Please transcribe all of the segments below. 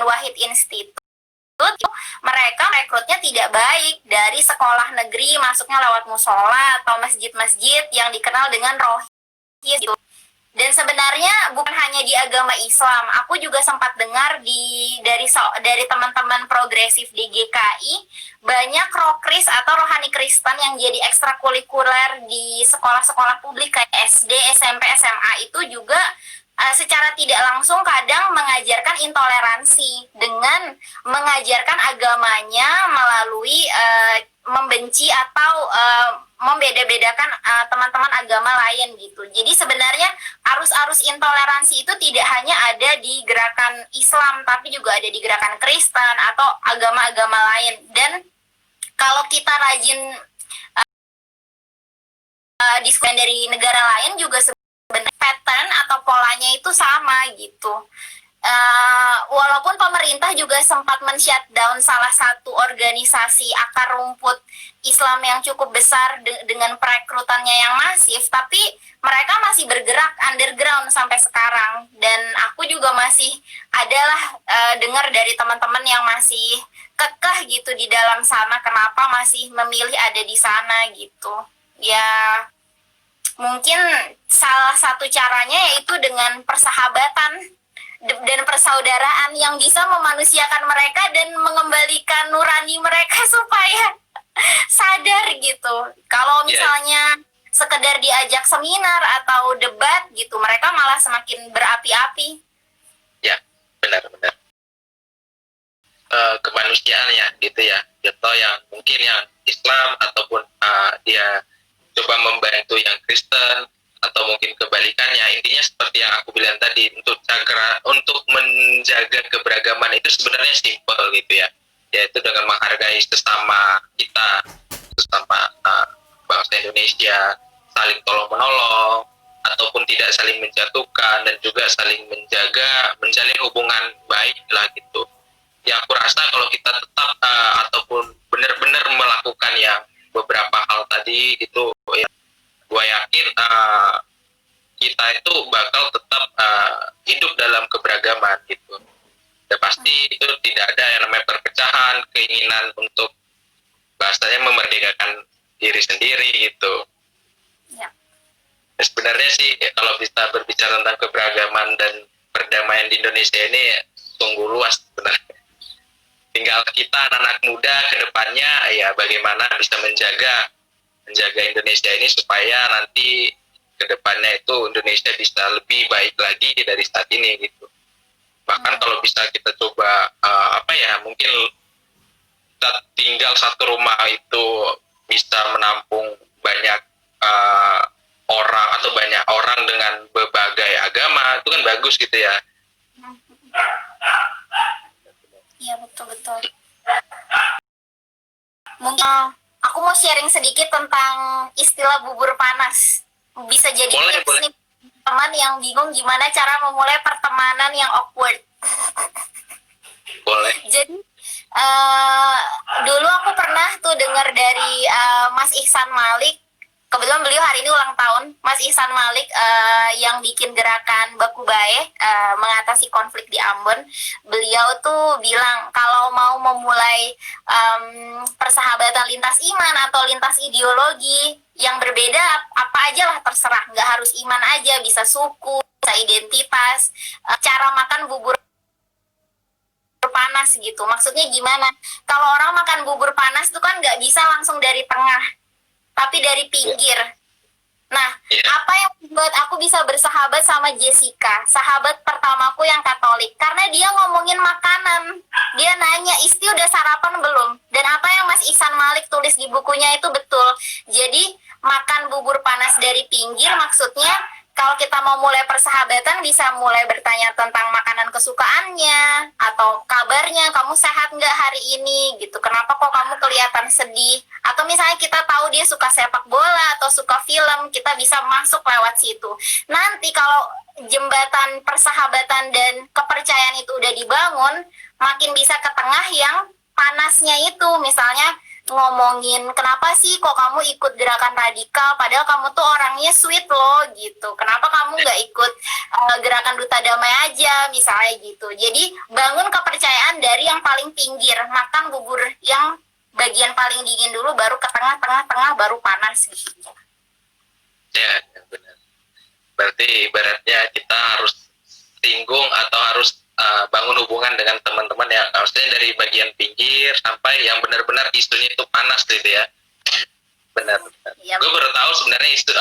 Wahid Institute, mereka rekrutnya tidak baik, dari sekolah negeri masuknya lewat musola atau masjid-masjid yang dikenal dengan rohis gitu. Dan sebenarnya bukan hanya di agama Islam, aku juga sempat dengar dari teman-teman progresif di GKI, banyak rokris atau rohani Kristen yang jadi ekstrakurikuler di sekolah-sekolah publik kayak SD, SMP, SMA itu juga secara tidak langsung kadang mengajarkan intoleransi dengan mengajarkan agamanya melalui membenci atau membeda-bedakan teman-teman agama lain gitu. Jadi sebenarnya arus-arus intoleransi itu tidak hanya ada di gerakan Islam, tapi juga ada di gerakan Kristen atau agama-agama lain. Dan kalau kita rajin diskusi dari negara lain juga sebenarnya pattern atau polanya itu sama gitu. Walaupun pemerintah juga sempat men-shutdown salah satu organisasi akar rumput Islam yang cukup besar dengan perekrutannya yang masif, tapi mereka masih bergerak underground sampai sekarang. Dan aku juga masih adalah dengar dari teman-teman yang masih kekeh gitu di dalam sana, kenapa masih memilih ada di sana gitu. Ya mungkin salah satu caranya yaitu dengan persahabatan dan persaudaraan yang bisa memanusiakan mereka dan mengembalikan nurani mereka supaya sadar gitu. Kalau misalnya sekedar diajak seminar atau debat gitu, mereka malah semakin berapi-api. Ya, benar-benar. Kemanusiaannya gitu ya, atau yang mungkin yang Islam ataupun dia coba membantu yang Kristen, atau mungkin kebalikannya. Intinya seperti yang aku bilang tadi, untuk menjaga keberagaman itu sebenarnya simpel gitu ya, yaitu dengan menghargai sesama kita, sesama bangsa Indonesia, saling tolong menolong ataupun tidak saling menjatuhkan, dan juga saling menjalin hubungan baik lah gitu. Yang aku rasa kalau kita tetap ataupun benar-benar melakukan yang beberapa hal tadi itu, ya gue yakin kita itu bakal tetap hidup dalam keberagaman gitu. Dan pasti itu tidak ada yang namanya perpecahan, keinginan untuk bahasanya memerdekakan diri sendiri gitu. Ya. Sebenarnya sih kalau bisa berbicara tentang keberagaman dan perdamaian di Indonesia ini sungguh luas sebenarnya. Tinggal kita anak-anak muda ke depannya ya bagaimana bisa menjaga Indonesia ini supaya nanti ke depannya itu Indonesia bisa lebih baik lagi dari saat ini gitu. Bahkan kalau bisa kita coba mungkin kita tinggal satu rumah itu bisa menampung banyak orang atau banyak orang dengan berbagai agama, itu kan bagus gitu ya. Iya, betul-betul. Mungkin aku mau sharing sedikit tentang istilah bubur panas. Bisa jadi tips nih teman yang bingung gimana cara memulai pertemanan yang awkward. Boleh. Jadi dulu aku pernah tuh dengar dari Mas Ihsan Malik. Kebetulan beliau hari ini ulang tahun. Mas Ihsan Malik yang bikin gerakan Baku Bae mengatasi konflik di Ambon. Beliau tuh bilang kalau mau memulai persahabatan lintas iman atau lintas ideologi yang berbeda, apa aja lah terserah. Nggak harus iman aja, bisa suku, bisa identitas. Cara makan bubur panas gitu. Maksudnya gimana? Kalau orang makan bubur panas tuh kan nggak bisa langsung dari tengah, tapi dari pinggir. Nah, apa yang membuat aku bisa bersahabat sama Jessica, sahabat pertamaku yang Katolik? Karena dia ngomongin makanan. Dia nanya, "Isti udah sarapan belum?" Dan apa yang Mas Ihsan Malik tulis di bukunya itu betul. Jadi, makan bubur panas dari pinggir maksudnya kalau kita mau mulai persahabatan bisa mulai bertanya tentang makanan kesukaannya atau kabarnya, kamu sehat nggak hari ini gitu, kenapa kok kamu kelihatan sedih, atau misalnya kita tahu dia suka sepak bola atau suka film, kita bisa masuk lewat situ. Nanti kalau jembatan persahabatan dan kepercayaan itu udah dibangun, makin bisa ke tengah yang panasnya itu, misalnya ngomongin kenapa sih kok kamu ikut gerakan radikal padahal kamu tuh orangnya sweet loh gitu, kenapa kamu nggak ikut gerakan duta damai aja misalnya gitu. Jadi bangun kepercayaan dari yang paling pinggir. Makan bubur yang bagian paling dingin dulu, baru ke tengah, baru panas gitu. Ya, benar. Berarti ibaratnya kita harus singgung atau harus bangun hubungan dengan teman-teman yang maksudnya dari bagian pinggir sampai yang benar-benar isunya itu panas gitu ya. Benar. Iya. Gue baru tahu sebenarnya isu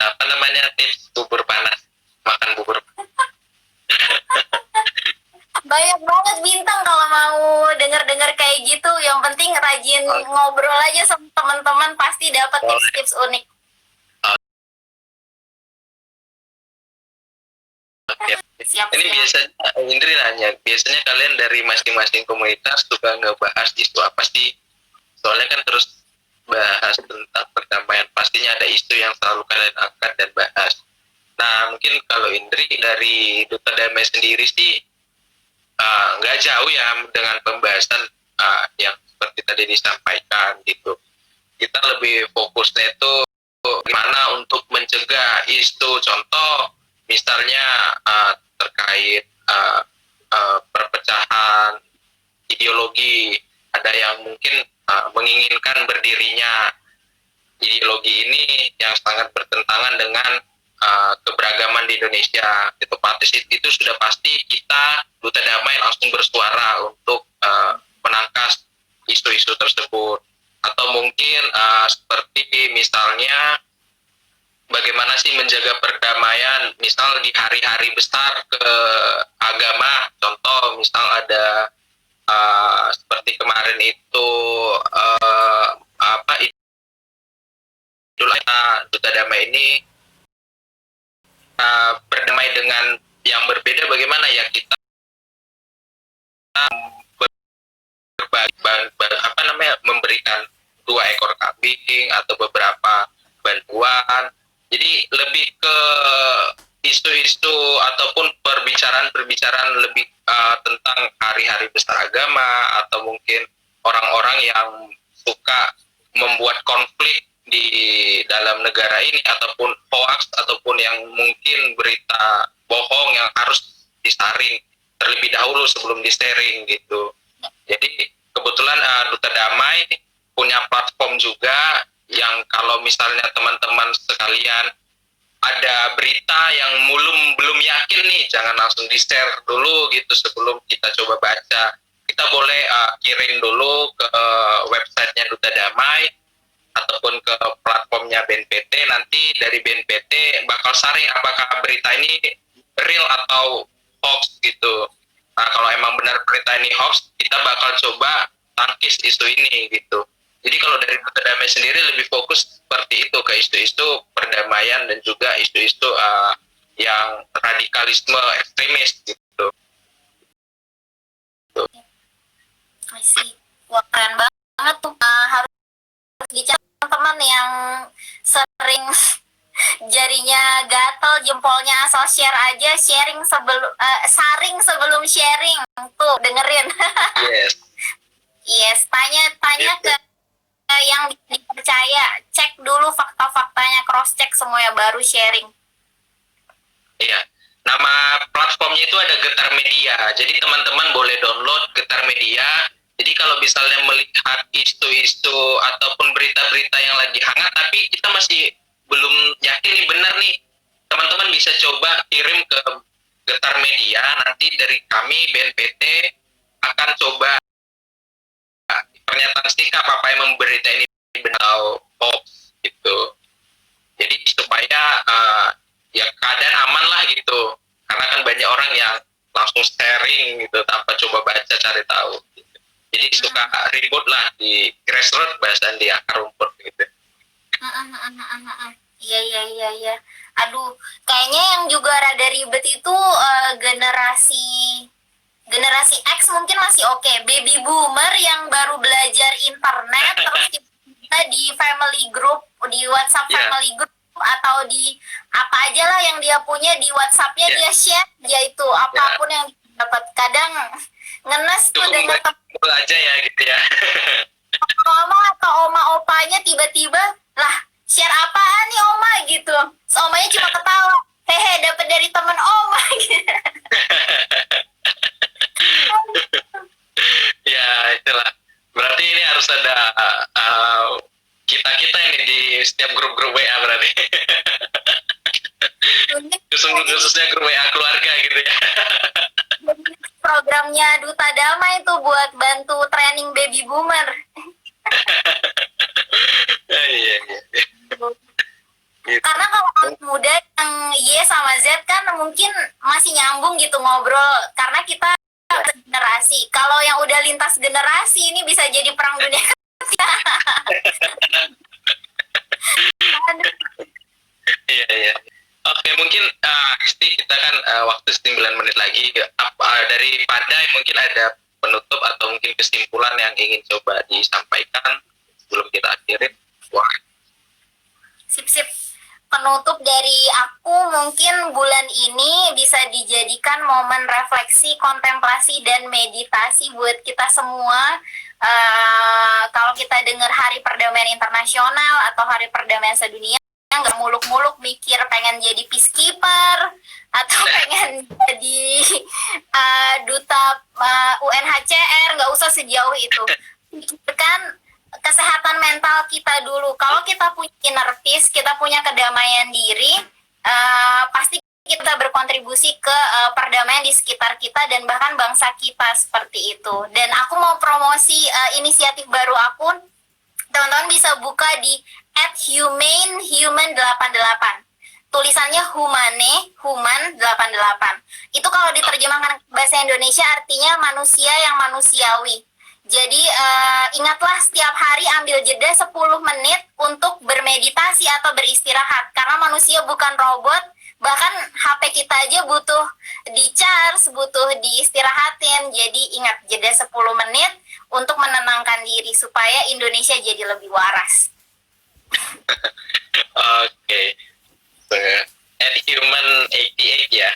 apa namanya tips bubur panas, makan bubur. Banyak banget Bintang kalau mau dengar-dengar kayak gitu. Yang penting rajin ngobrol aja sama teman-teman, pasti dapat tips-tips unik. Oke. Siap. Ini biasanya Indri nanya, biasanya kalian dari masing-masing komunitas suka ngebahas isu apa sih? Soalnya kan terus bahas tentang perdamaian, pastinya ada isu yang selalu kalian angkat dan bahas. Nah, mungkin kalau Indri dari Duta Damai sendiri sih nggak jauh ya dengan pembahasan yang seperti tadi disampaikan gitu. Kita lebih fokusnya itu gimana untuk mencegah isu, contoh misalnya terkait perpecahan ideologi, ada yang mungkin menginginkan berdirinya ideologi ini yang sangat bertentangan dengan keberagaman di Indonesia. Itu sudah pasti kita Duta Damai langsung bersuara untuk menangkas isu-isu tersebut. Atau mungkin seperti misalnya bagaimana sih menjaga perdamaian misal di hari-hari besar ke agama, contoh misal ada seperti kemarin itu Idul Adha. Duta Damai ini berdamai dengan yang berbeda, bagaimana ya kita memberikan 2 ekor kambing atau beberapa bantuan. Jadi lebih ke isu-isu ataupun perbicaraan lebih tentang hari-hari besar agama, atau mungkin orang-orang yang suka membuat konflik di dalam negara ini, ataupun hoax, ataupun yang mungkin berita bohong yang harus disaring terlebih dahulu sebelum di-sharing gitu. Jadi kebetulan Duta Damai punya platform juga yang kalau misalnya teman-teman sekalian ada berita yang belum yakin nih, jangan langsung di-share dulu gitu sebelum kita coba baca. Kita boleh kirim dulu ke websitenya Duta Damai ataupun ke platformnya BNPT. Nanti dari BNPT bakal saring apakah berita ini real atau hoax gitu. Nah, kalau emang benar berita ini hoax, kita bakal coba tangkis isu ini gitu. Jadi kalau dari Duta Damai sendiri lebih fokus seperti itu, ke isu-isu perdamaian dan juga isu-isu yang radikalisme ekstremis gitu. Masih, wah keren banget tuh. Harus dicari teman yang sering jarinya gatel, jempolnya asal share aja, saring sebelum sharing. Tuh dengerin. Yes, tanya ke yang dipercaya, cek dulu fakta-faktanya, cross check semuanya, baru sharing. Iya, nama platformnya itu ada Getar Media. Jadi teman-teman boleh download Getar Media. Jadi kalau misalnya melihat isu-isu ataupun berita-berita yang lagi hangat, tapi kita masih belum yakin nih benar nih, teman-teman bisa coba kirim ke Getar Media. Nanti dari kami BNPT akan coba pernyataan sikap apa yang memberita ini benar hoax gitu. Jadi supaya ya keadaan aman lah gitu. Karena kan banyak orang yang langsung sharing gitu tanpa coba baca cari tahu. Gitu. Jadi suka ribut lah di grassroots, bahasan di akar rumput gitu. Iya. Aduh, kayaknya yang juga rada ribet itu generasi X mungkin masih oke. Baby boomer yang baru belajar internet terus kita di family group, di WhatsApp family group atau di apa aja lah yang dia punya di WhatsApp-nya, dia share yaitu apapun yang dapat. Kadang ngenes tuh dengan temen aja ya gitu ya. Mama atau oma opanya tiba-tiba, lah share apaan nih oma gitu. So, omanya cuma ketawa, hehe dapat dari temen oma gitu. setiap grup-grup WA berarti. Khususnya grup WA keluarga gitu ya. Programnya Duta Damai itu buat bantu training baby boomer. Iya. Gitu. Karena kalau anak muda yang Y sama Z kan mungkin masih nyambung gitu ngobrol, karena kita generasi. Kalau yang udah lintas generasi ini bisa jadi perang dunia ketiga. Iya. Oke, mungkin Isti, kita kan waktu 9 menit lagi. Dari Padai mungkin ada penutup atau mungkin kesimpulan yang ingin coba disampaikan sebelum kita akhirin. Wah. Sip. Penutup dari aku mungkin bulan ini bisa dijadikan momen refleksi, kontemplasi, dan meditasi buat kita semua. Kalau kita dengar Hari Perdamaian Internasional atau Hari Perdamaian Sedunia, nggak muluk-muluk mikir pengen jadi peacekeeper atau pengen jadi duta UNHCR, nggak usah sejauh itu. Pikirkan kesehatan mental kita dulu. Kalau kita punya inner peace, kita punya kedamaian diri, pasti kita berkontribusi ke perdamaian di sekitar kita dan bahkan bangsa kita, seperti itu. Dan aku mau promosi inisiatif baru aku. Teman-teman bisa buka di @human88. Tulisannya human 88. Itu kalau diterjemahkan ke bahasa Indonesia artinya manusia yang manusiawi. Jadi ingatlah setiap hari ambil jeda 10 menit untuk bermeditasi atau beristirahat. Karena manusia bukan robot, bahkan HP kita aja butuh di-charge, butuh diistirahatin. Jadi ingat, jeda 10 menit untuk menenangkan diri supaya Indonesia jadi lebih waras. Oke. @human88 ya.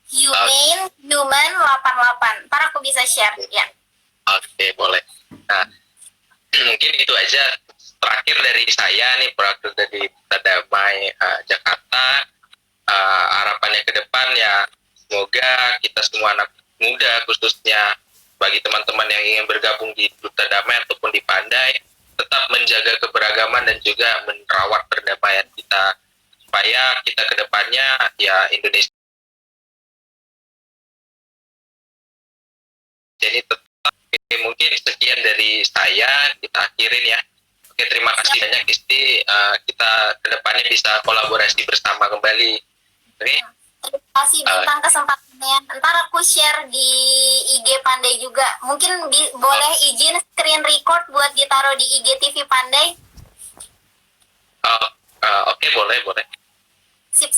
Human 88. Ntar aku bisa share ya. Oke, boleh. Nah, mungkin itu aja terakhir dari saya nih, terakhir dari Duta Damai Jakarta. Harapannya ke depan ya, semoga kita semua anak muda, khususnya bagi teman-teman yang ingin bergabung di Duta Damai ataupun di Pandai, tetap menjaga keberagaman dan juga merawat perdamaian kita, supaya kita ke depannya ya Indonesia ini tetap. Oke, mungkin sekian dari saya, kita akhirin ya. Oke, terima kasih banyak Isti. Kita kedepannya bisa kolaborasi bersama kembali. Oke. Terima kasih bintang kesempatannya. Ntar aku share di IG Pandai juga. Mungkin boleh izin screen record buat ditaruh di IG TV Pandai. Oke, boleh. Sip.